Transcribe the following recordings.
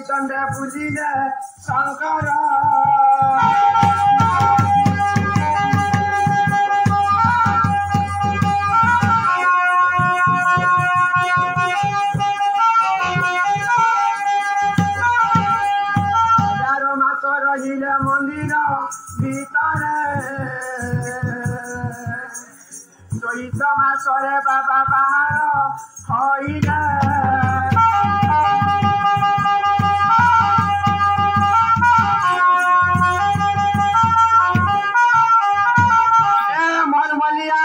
चंडे पूजिले शंकर रहिले मंदिर भीतर चैत मासरे बाबा बाहर हईले मनमलिया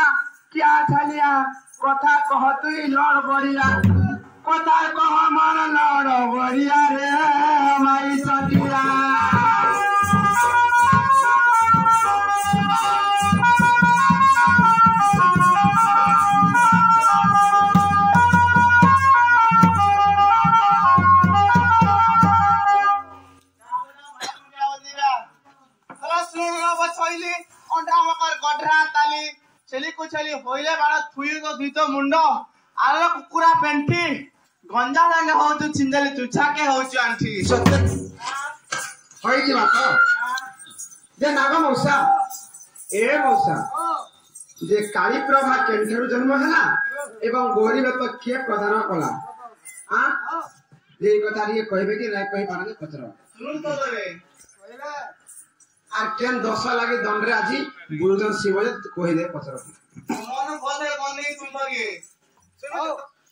क्या छलिया कथा कह तुई लड़ बढ़िया कथा कह मन लड़ बढ़िया रे माई सतिया छेली होइले बाड़ थुई को दुईतो मुंड आलो कुकुरा पेंटी गंजा रंगे हो तू चिंदली तुछा के हो छु आंटी सत्य होई जी बात जे नाग मौसा ए मौसा जे काली प्रभा केंठरू जन्म हला एवं गौरी में तो के प्रदान कला आ जे कथा रे कहबे कि नहीं कहि पारने पचर सुन तो रे कहले আর কেন দশা লাগে দণ্ডরে আজি গুরুজন শিবজে কহিলে পচর মন বলে কোনি সুন্দরী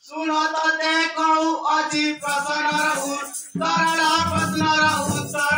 শুনো তো দেখো আজি প্রশ্নর উত্তর প্রশ্নর উত্তর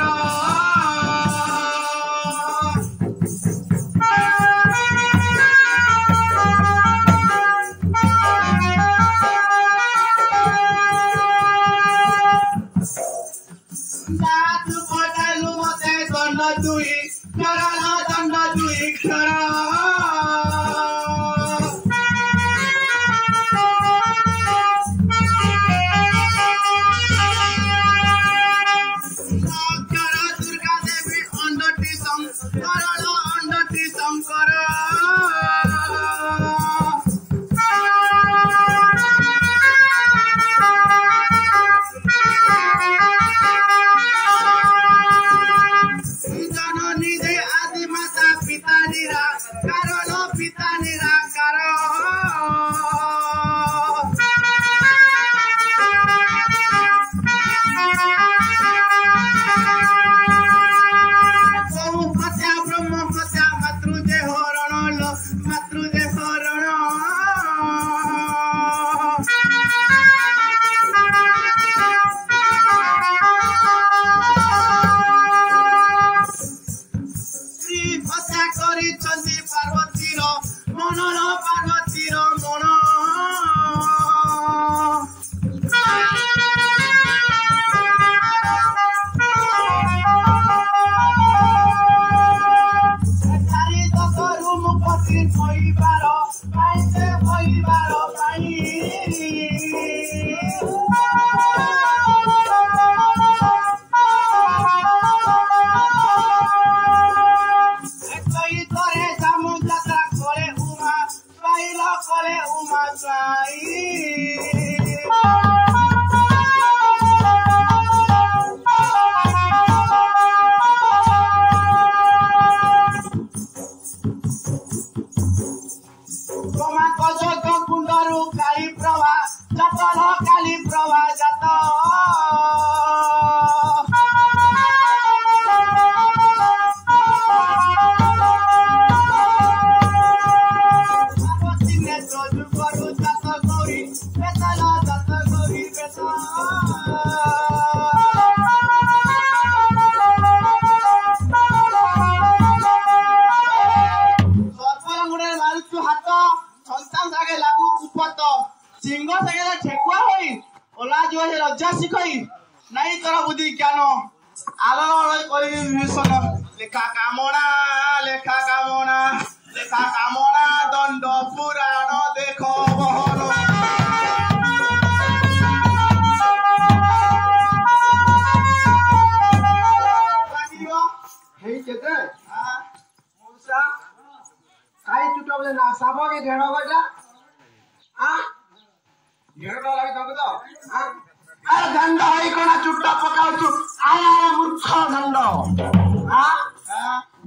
ଦଣ୍ଡ ହେଇ କଣା ଚୁଟ ପକାଉଛୁ ଆୟାର ମୂର୍ଖ ଦଣ୍ଡ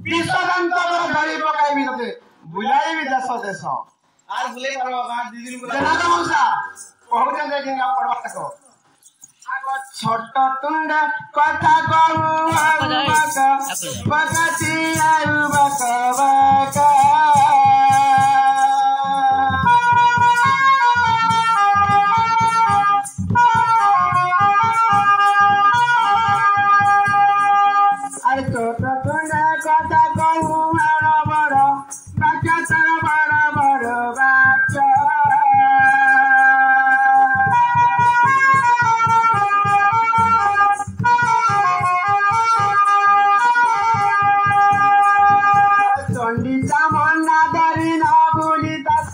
ବିଷ ଦଣ୍ଡ ଧରି ପକାଇବି ତତେ ବୁଲାଇବି ଦେଶ ଦେଶ আর ভুলে পারো গাঁ দিদিন বলা ଜନାଦ ମଉସା କହୁଛନ୍ତି କିଙ୍ଗା ପଡବା ତାକ ছোট তুଣ୍ଡ কথা কহু বকাছি আয়ু বক বক আরে ছোট তুণ্ড কথা কহু বড় বড় বাচ্চা তোর বড় বড় বাচ্চা চণ্ডী চামন্ডা ধরি ন বুলি তাস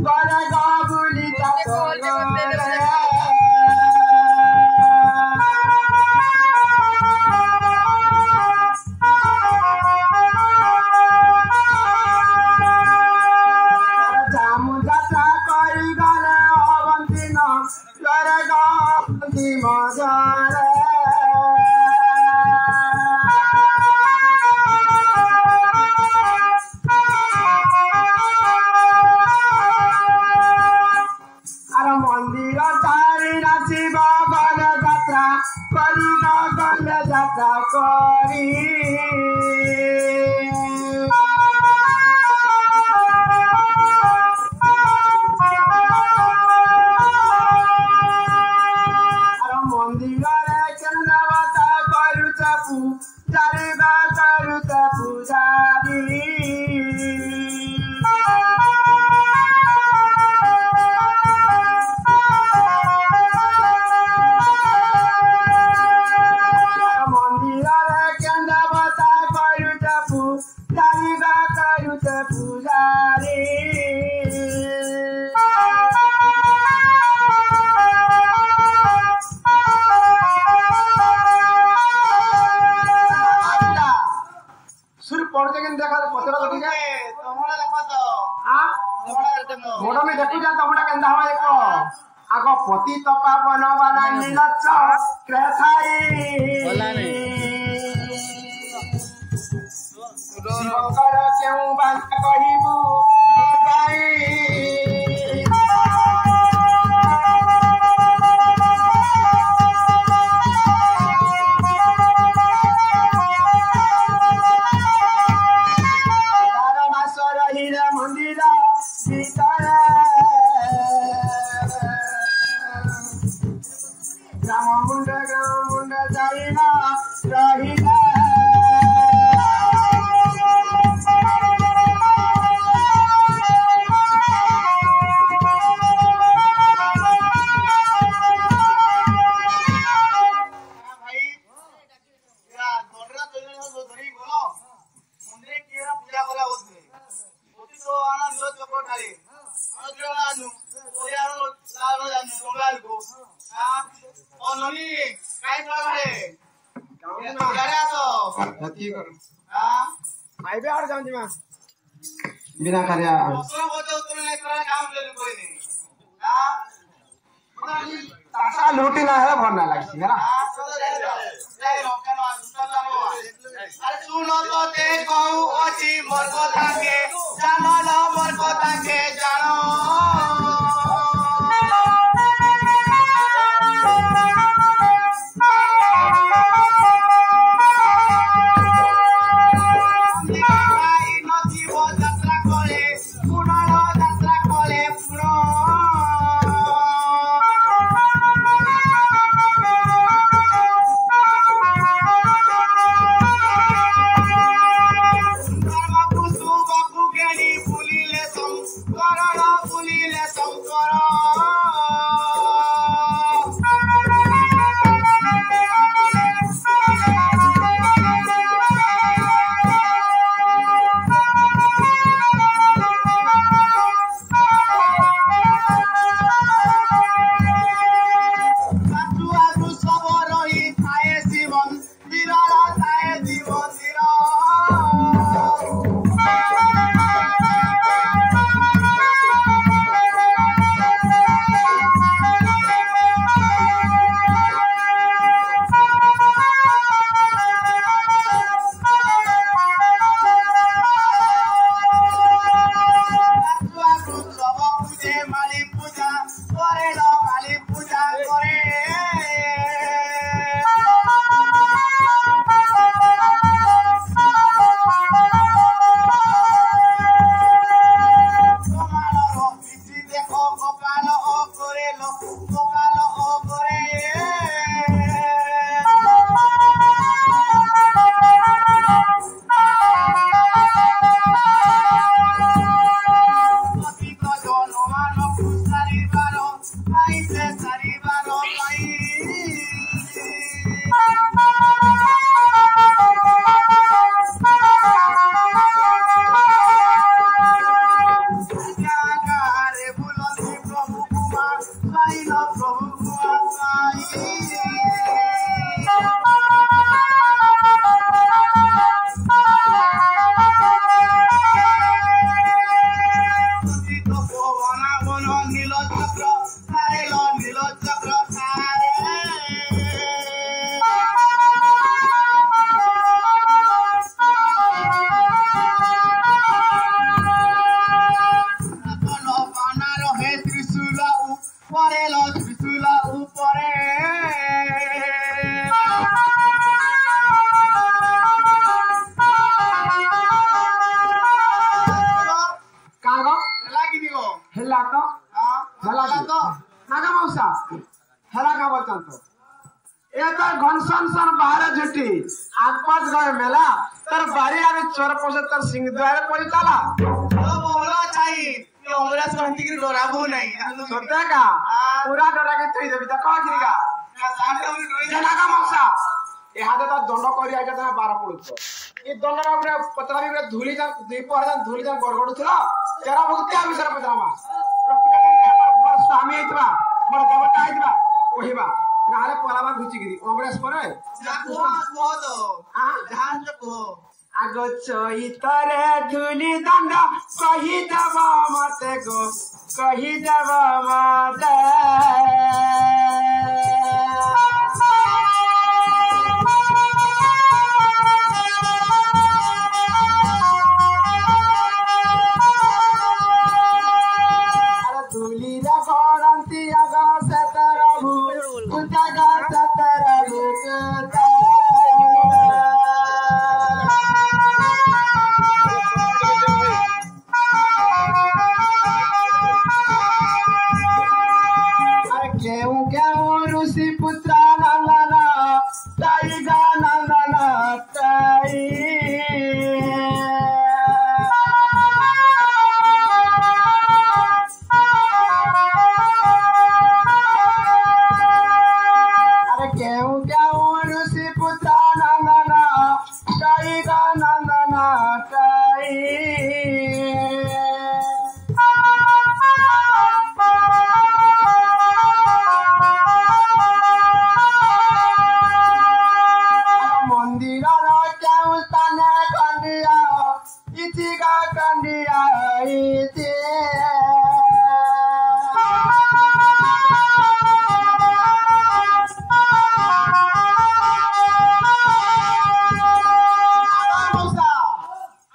গরে গ বুলি তাস জামু যাত্রা করি গলে অবন্তী ন গরে গ অবন্তী মজারে মন্দির চারি নাচিব গলে যাত্রা করি গলে যাত্রা করি মন্দিরে কেন দেবতা করুছ পূজারিবা করুছ পূজারি মোটামুটি দেখু যা তোমরা কেন্দা হয় এক আগ পতি তপা বনবানা নীলচ্ছ ক্রেথাই শিবঙ্কর কেউ বাধা কহিবু গাই মন্দির ভিতরে গ্রাম মুন্ড যাই না রহিলা बिना कार्य लुटी ना है भरना लगती है ना सुनो तो ते कहू अछि मोर कथा के जानो न मोर कथा के जानो পুলিলে পকালো ওপরে অতীত জনমান সারিবার পাইছে সারিবার পাই জাগারে বুলন্দি প্রভু কুমার পাইল প্রভু কুমার পাই অতীত পবনা বন নীল চক্র সারিল নীল চক্র সারে বানার হে ত্রিশূল উপরে লো ত্রিশূল উপরে କାଗ ଲାଗି ଦିଗ ହେଲା ତ ହେଲା ତ ନାଗ ମଉସା ହେଲା କା ବୋଲଛନ୍ ତ ଏ ତ ଘନସନସନ ବାହାରେ ଝୁଟି ଆଗପାସ ଗଏ মেলা তোর বাড়ি আমি চোর পশে তোর সিং দুয়ারে পড়ি তালা তো বলা চাই कि अंग्रेज कहती कि डराबो नहीं সত্যি কা পুরা ডরাকে তুই দেবি তা কহ কিরিকা যে নাগ মৌসা এ হাতে তো দণ্ড করি আইটা তুমি 12 পড়ুছ এই দণ্ডটা পুরা পতলা বি ধুলি যান দুই পড়া ধুলি যান গড়গড় ছিল তেরা ভক্তি আমি সর পতরামা মোর স্বামী আইতবা মোর দেবতা আইতবা কহিবা নাহলে পলাবা ঘুচিগিরি কংগ্রেস পরে আগ চৈতরে ধুলি দণ্ড কহিদেব মতে গো কহিদেব মতে ধুলিরে গড়ন্তি আগ সেতর ভূজাগ সেতর কেউ কেউ ঋষি পুত্র নন্দন তাই গা নন্দন তাই আরে কেউ কেউ ঋষি পুত্র নন্দন তাই গা নন্দন তাই মন্দিরর কেউ স্থানে কান্দিয়া ইতিগা কান্দিয়া ইতি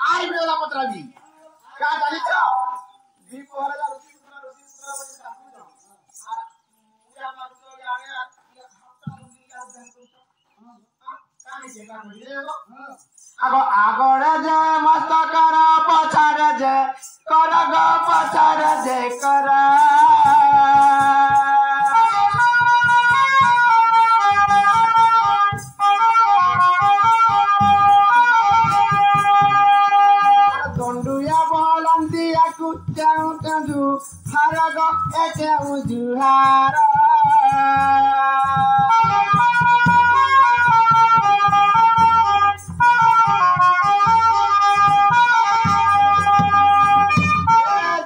আই বেলা পত্রাবি কা জানিছ দ্বীপহরে যা ঋষি পুত্র বলি ডাকুছ আর পূজা মাত্র আগে আগ আগরে যে মস্তকর পছারে যে কর গ পছারে যে কর দণ্ডুয়া বলন্তি আকু কেউ কেঁদু হার গ এ কেউ জুহার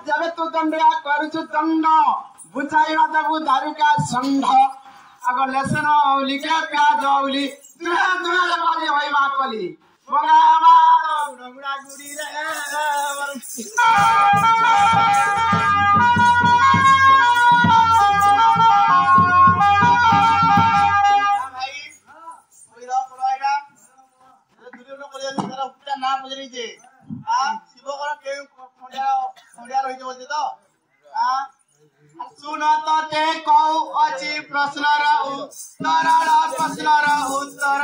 जब तू दंडिया करुछु दंड बुझाइवा देबु दारुका षंढ अग लेसन औली के प्याज औली दुहा दुहा ले बाजी होई मा कली मंगा मा गुड़ा गुड़ी रे भाई ওই দাও পড়াইগা দুটো লোক করে তারা পুরা নাম বুঝে নিছে শিব করা কেউ খড়িয়া রইছে বলছে তো শুন তো তে কও অছি প্রশ্নর উত্তর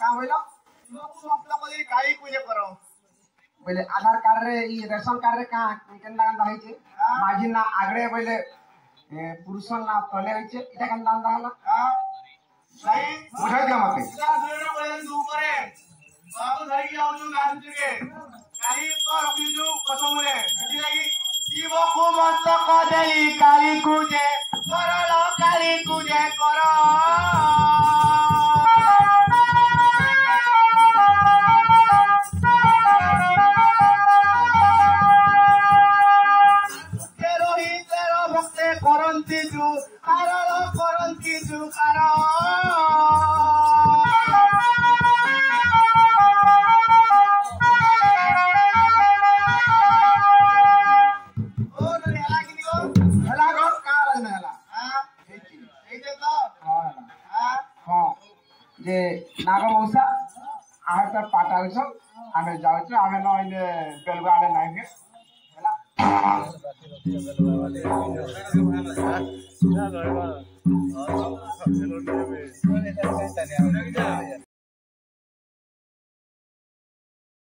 का बोलो काई पूजे करो बोले आधार कार्ड रे ई रेशन कार्ड रे का केंदा केंदा होई छे माझी ना आगरे बोले पुरुष ना तले होई छे इटा केंदा केंदा हला नहीं बुझाई दिया मते इधर दुरे बोले तू करे बाबू धरी के आउनु गान के काली को रखिजु कसम रे एथि लागि शिव को मस्तक देली काली कुजे करलो काली कुजे करो करंती जु कारो करंती जु कारो ओ नेला किनियो हेला गो का लगना हेला हां ए तो हां हां जे नाग मौसा आहा त पाटाल छ आमे जाउ छ आमे न इने बेलगाले नाइ के हेला